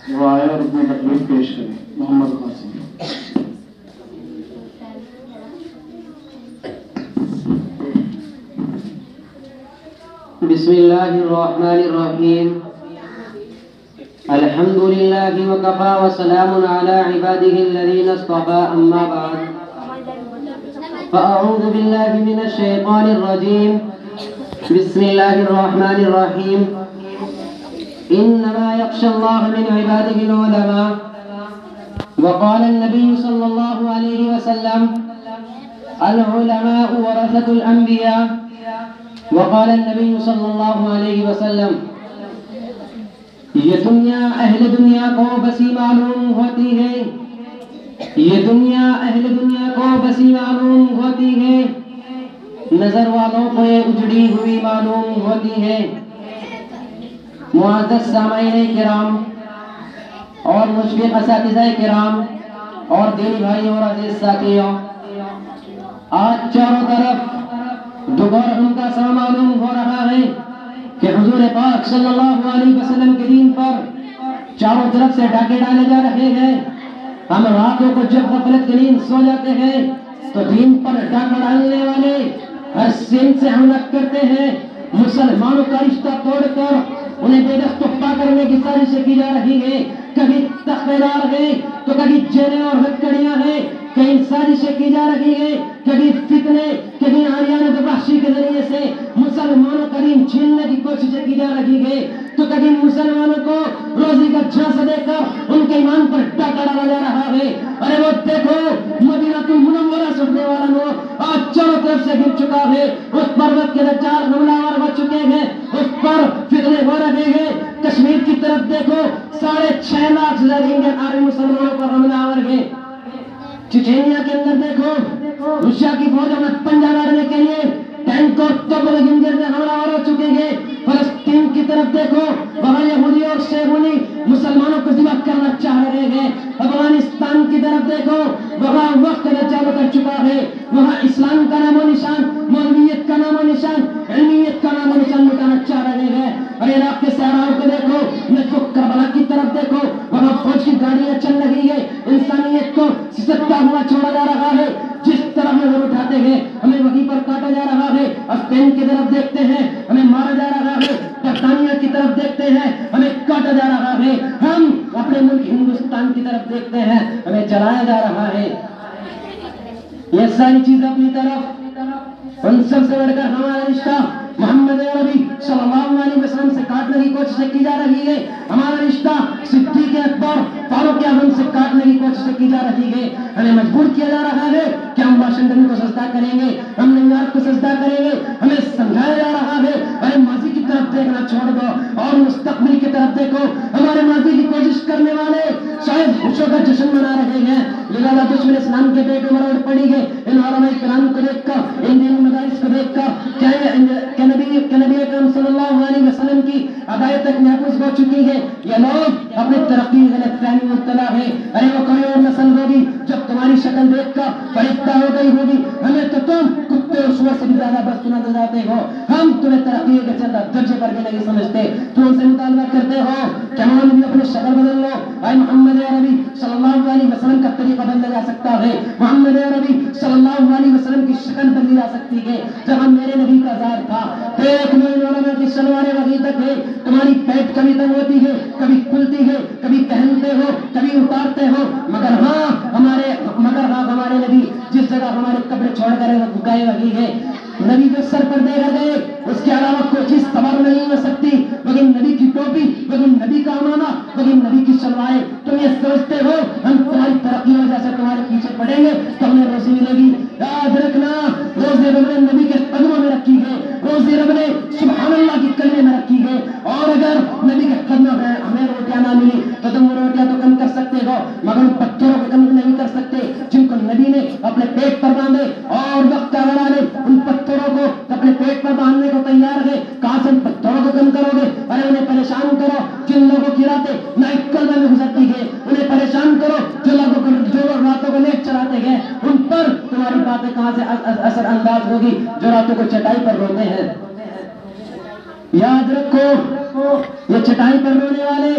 وہ آئے اور اپنی تقریر پیش کریں. محمد قاسم. بسم اللہ الرحمن الرحیم. الحمد للہ وکفى وسلام علی عباده الذین اصطفى اما بعد فاعوذ باللہ من الشیطان الرجیم. بسم اللہ الرحمن الرحیم. انما يخشى الله من عباده العلماء. وقال النبي صلى الله عليه وسلم العلماء ورثة الانبیاء. وقال النبی صلی اللہ علیہ وسلم یہ دنیا اہل دنیا کو بسی معلوم ہوتی ہے. یہ دنیا اہل دنیا کو بسی معلوم ہوتی ہے. نظر والوں کو اجڑی ہوئی معلوم ہوتی ہے. معزز سامعین کرام اور مشفق اساتذہ کرام اور دینی بھائیوں اور عزیز ساتھیوں، آج چاروں طرف دوبارہ ان کا سا معلوم ہو رہا ہے کہ حضور پاک صلی اللہ علیہ وسلم کے دین پر چاروں طرف سے ڈاکے ڈالے جا رہے ہیں. ہم راتوں کو جب غفلت کی نیند سو جاتے ہیں تو دین پر ڈاکہ ڈالنے والے ہر سین سے حملہ کرتے ہیں. مسلمانوں کا رشتہ توڑ کر انہیں بے دست تحفہ کرنے کی سازشیں کی جا رہی ہیں. کبھی تختیدار ہیں تو کبھی جیلیں اور ہتھکڑیاں ہیں. کئی سازشیں کی جا رہی ہیں. کبھی فتنے، کبھی آریان وحشی کے ذریعے سے مسلمانوں کا دین چھیننے کی کوششیں کی جا رہی ہے. تو کبھی مسلمانوں کو روزی کا جھانسا دے کر ان کے ایمان پر ڈاکہ ڈالا جا رہا ہے. ارے وہ دیکھو مدینہ المنورہ سے اٹھنے والا نور آج چاروں طرف سے گر چکا ہے. اس پروت کے دجال حملہ آور ہو چکے ہیں. اس پر فتنے ہو رہے ہیں. کشمیر کی طرف دیکھو 6.5 لاکھ سے زیادہ انڈین آرمی مسلمانوں پر حملہ آور ہے. چچینیا کے اندر دیکھو روسیا کی فوجوں میں پنجہ لڑنے کے لیے ٹینک اور توپوں کے گنجر میں حملہ آور ہو چکے ہیں. فلسطین کی طرف دیکھو وہاں یہودی اور صہیونی مسلمانوں کو ذبح کرنا چاہ رہے ہیں. افغانستان کی طرف دیکھو وہاں وقت چالو کر چکا ہے. وہاں اسلام کا نام و نشان، مولویت کا نام و نشان، علمیت کا نام و نشان مٹانا چاہ رہے ہیں. اور عراق کے صحراؤں کو دیکھو، کربلا کی طرف دیکھو وہاں فوج کی گاڑیاں چل رہی ہے. انسانیت کو سسکتا ہوا چھوڑا جا رہا ہے. جس طرح ہم اٹھاتے ہیں ہمیں وہیں پر کاٹا جا رہا ہے. اسپین کی طرف دیکھتے ہیں ہمیں مارا جا رہا ہے. برطانیہ کی طرف دیکھتے ہیں ہمیں کاٹا جا رہا ہے. ہم اپنے ملک ہندوستان کی طرف دیکھتے ہیں ہمیں جلایا جا رہا ہے. یہ ساری چیزیں اپنی طرف، ان سب سے بڑھ کر ہمارا رشتہ محمد عربی صلی اللہ علیہ وسلم سے کاٹنے کی کوششیں کی جا رہی ہے. ہمارا رشتہ صدیق اکبر فاروق اعظم سے کاٹنے کی کوششیں کی جا رہی ہے. ہمیں مجبور کیا جا رہا ہے کہ ہم واشنگٹن کو سجدہ کریں گے، ہم نیو یارک کو سجدہ کریں گے. ہمیں سمجھایا جا رہا ہے ارے ماضی کی طرف دیکھنا چھوڑ دو اور مستقبل کی طرف دیکھو. ہمارے ماضی کی کوشش کرنے والے شاید خوشیوں کا جشن منا رہے ہیں، لہذا دشمن اسلام کے پیٹ میں مروڑ پڑی ہے. ان علماء کرام کو دیکھ کر، ان دینی مدارس کو دیکھ کر کہ نبی اکرم صلی اللہ علیہ وسلم کی ہدایت تک محفوظ ہو چکی ہے. یہ لوگ اپنی ترقی غلط فہمی مبتلا ہے. ارے وہ کوئی اور نسل ہوگی جب تمہاری شکل دیکھ کر فرشتہ ہو گئی ہوگی. ہمیں تو تم کتے اور سور سے بھی زیادہ بد نظر جاتے ہو. ہم تمہیں ترقی کے چندہ درجے پر بھی نہیں سمجھتے. تم ان سے مطالبہ کرتے ہو کہ ہم بھی اپنی شکل بدل لو. اے محمد عربی صلی اللہ علیہ وسلم کا طریقہ بدلا جا سکتا ہے. محمد عربی صلی اللہ علیہ وسلم کی شکل بدلی جا سکتی ہے. جب ہم میرے نبی کا ظاہر تھا ایک مہینے علماء کی شلواریں وہی تک ہے. تمہاری پیٹ کبھی تنگ ہوتی ہے، کبھی کھلتی ہے، کبھی پہنتے ہو، کبھی اتارتے ہو. مگر ہاں ہمارے نبی جس جگہ ہمارے کپڑے چھوڑ کر گئے وہی ہے. نبی جو سر پر دے گئے اس کے علاوہ کوئی چیز سوار نہیں ہو سکتی. لیکن نبی کی ٹوپی، لیکن نبی کا امامہ، لیکن نبی کی شلواریں. تم یہ سوچتے ہو ہم تمہاری ترقی کی وجہ سے تمہارے پیچھے پڑیں گے تو ہمیں روزی ملے گی. یاد رکھنا روزی رب نے نبی کے قدموں میں رکھی ہے. روزی رب نے سبحان اللہ کی کلمے میں رکھی ہے. اور اگر نبی کے قدموں میں ہمیں روٹیاں نہ ملی تو تم وہ روٹیاں تو کم کر سکتے ہو مگر پتھروں کو کم نہیں کر سکتے جن کو نبی نے اپنے پیٹ پر باندھے. اور وقت کا والے ان پتھروں کو اپنے پیٹ پر باندھنے کو تیار ہے. کہاں سے پتھروں کو کم کرو گے؟ ارے انہیں پریشان کرو جن لوگوں کی راتیں نائٹ کلبہ میں گزرتی ہے. انہیں پریشان کرو جو لوگ راتوں کو نیٹ چلاتے ہیں. ان پر تمہاری باتیں کہاں سے اثر انداز ہوگی جو راتوں کو چٹائی پر روتے ہیں. یاد رکھو یہ چٹائی پر رونے والے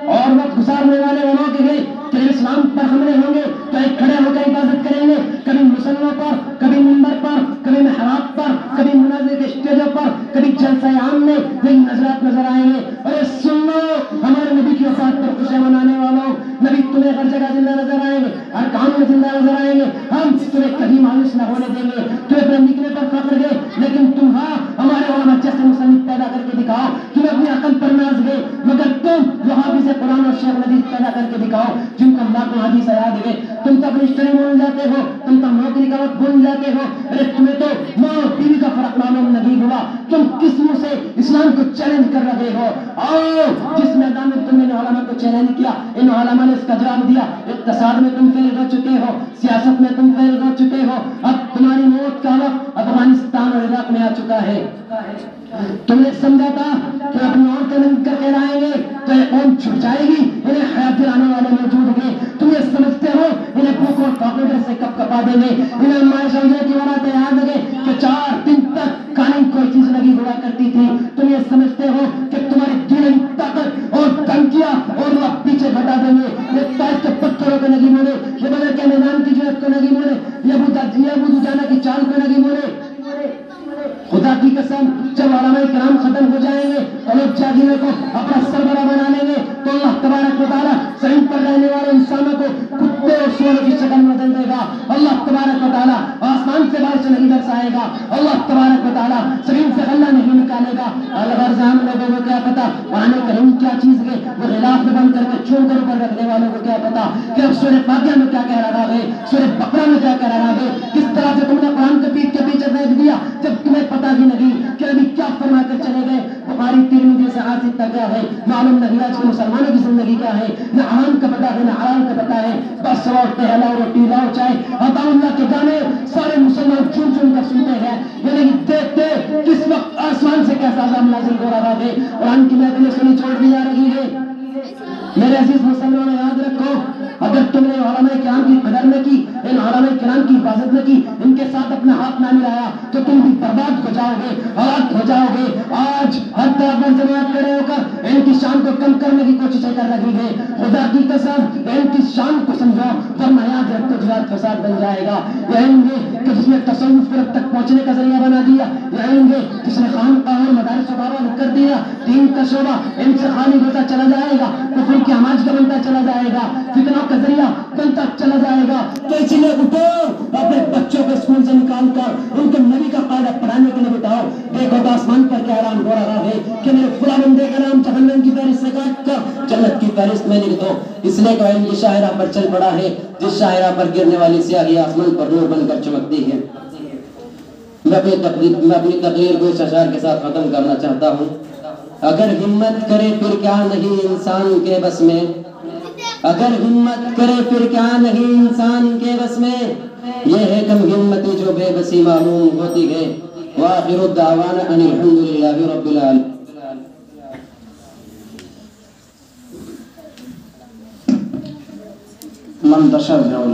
اور وقت گزارنے والے وہ لوگ گئے کہ اسلام پر حملے ہوں گے تو ایک کھڑے ہو کر حفاظت کریں گے، کبھی مسلمانوں پر، کبھی منبر پر، کبھی محراب پر، کبھی مناظر کے اسٹیجوں پر، کبھی جلسہ عام میں یہ نظرات نظر آئیں گے۔ اور سن لو ہمارے نبی کی وفات پر خوشیاں منانے والوں، نبی تمہیں ہر جگہ زندہ نظر آئیں گے، ہر کام میں زندہ نظر آئیں گے، ہم تمہیں کبھی مایوس نہ ہونے دیں گے۔ تمہیں اپنے نکلے پر فخر گئے لیکن تم ہمارے علماء جیسے مصنف پیدا کر کے دکھاؤ، تمہیں اپنی عقل پر ناز گئے مگر تم وہابی سے قرآن اور شیخ حدیث پیدا کر کے دکھاؤ جن کو اللہ کو حدیث یاد گئے۔ تم تو اپنی اسٹڈی بھول جاتے ہو، تم تو نوکری کا وقت بھول جاتے ہو، ارے تمہیں تو ماں اور بیوی کا فرق معلوم نہیں ہوا، تم کس منہ سے اسلام کو چیلنج کر رہے ہو؟ آؤ جس میدان میں تم نے ان علماء کو چیلنج کیا ان علماء نے اس کا جواب دیا۔ اقتصاد میں تم فیل ہو چکے ہو، سیاست میں تم فیل ہو چکے ہو، اب تمہاری موت کا وقت افغانستان اور عراق میں آ چکا ہے۔ تم نے سمجھا تھا کہ اپنی عورتیں ننگ کر کے رہیں گے تو یہ قوم چھٹ جائے گی، انہیں حیات دلانے والے موجود گے، تم یہ سمجھتے ہو انہیں بھوک اور کاپیٹر سے کپ کپا دیں گے، انہیں معاشرے کی باتیں یاد لگے کہ 4 دن تک کھانے کوئی چیز لگی ہوا کرتی تھی، تم یہ سمجھتے ہو کہ تمہاری دینی طاقت اور دھمکیاں اور وہ پیچھے گھٹا دیں گے، یہ طائف کے پتھروں کو نہیں مولے، یہ بدر کے میدان کی جرأت کو نہیں مولے، یہ ابو دجانہ کی چال کو نہیں مولے۔ خدا کی قسم جب علماء کرام ختم ہو جائیں گے اور لوگ جاگیروں کو اپنا سربراہ بنا لیں گے تو اللہ تبارک و تعالیٰ زمین پر رہنے والے انسانوں کو کتے اور سوروں کی شکل میں بدل دے گا۔ اللہ تبارک و تعالیٰ آسمان سے بارش نہیں برسائے گا، اللہ تبارک و تعالیٰ زمین سے غلہ نہیں نکالے گا۔ الغرض ہم لوگوں کو کیا پتا قرآن کریم کیا چیز ہے، وہ غلاف میں بند کر کے چون کر اوپر رکھنے والوں کو کیا پتا کہ اب سورہ فاتحہ میں کیا کہہ رہا ہے، سورہ بقرہ میں کیا کہہ رہا ہے، کس طرح سے تم نے قرآن کے پیٹ کے پیچھے پھینک دیا جب تمہیں پتا ہی نہیں کہ ابھی کیا فرما کر چلے گئے۔ بخاری ترمذی سے حدیث تک کیا ہے معلوم نہیں، آج کے مسلمانوں کی زندگی کیا ہے، نہ حرام کا پتہ ہے نہ حلال کا پتہ ہے، بس سوا ٹہلا روٹی لاؤ چائے عطا اللہ کے گانے سارے مسلمان چن چن کر سنتے ہیں، یہ نہیں دیکھتے کس وقت آسمان سے کیسا عذاب نازل ہو رہا ہے، قرآن کی محفلیں سنی چھوڑ دی جا رہی ہے۔ میرے عزیز مسلمانوں یاد رکھو اگر تم نے علماء کرام کی قدر نہ کی، ان علماء کرام کی حفاظت نہ کی، ان کے ساتھ اپنا ہاتھ نہ ملایا تو تم بھی برباد ہو جاؤ گے، ہلاک ہو جاؤ گے۔ آج ہر طرف پر جماعت کھڑے ہو کر ان کی شان کو کم کرنے کی کوششیں کر رہی ہے، خدا کی قسم ان کی شان کو سمجھو ورنہ یاد رکھو جہاد فساد بن جائے گا۔ یہ علم ہے کہ جس نے تصوف پر تک پہنچنے کا ذریعہ بنا دیا، یہ علم ہے جس نے خانقاہ اور مدارس کو بابا کر دیا، دین کا شعبہ ان سے خالی ہوتا چلا جائے گا، کفر کی آماج کا بنتا چلا جائے گا، فتنوں کا ذریعہ بنتا چلا جائے گا۔ تو اسی لیے اٹھو اپنے بچوں کو اسکول سے نکال کر ان کو نبی کا قاعدہ پڑھانے کے لیے بتاؤ۔ دیکھو تو آسمان پر کیا اعلان ہو رہا ہے کہ میرے فلاں بندے کا نام جہنم کی فہرست سے کاٹ کر جنت کی فہرست میں لکھ دو، اس لیے کہ علم کی شاہراہ پر چل پڑا ہے، جس شاہراہ پر گرنے والی سیاہی آسمان پر نور بن کر چمکتی ہے۔ میں اپنی تقریر کو اس اشعار کے ساتھ ختم کرنا چاہتا ہوں۔ اگر ہمت کرے پھر کیا نہیں انسان کے بس میں، اگر ہمت کرے پھر کیا نہیں انسان کے بس میں، یہ ہے کم ہمتی جو بے بسی معلوم ہوتی ہے۔ وآخر الدعوانا ان الحمدللہ رب العالمین۔ منتشر جاؤ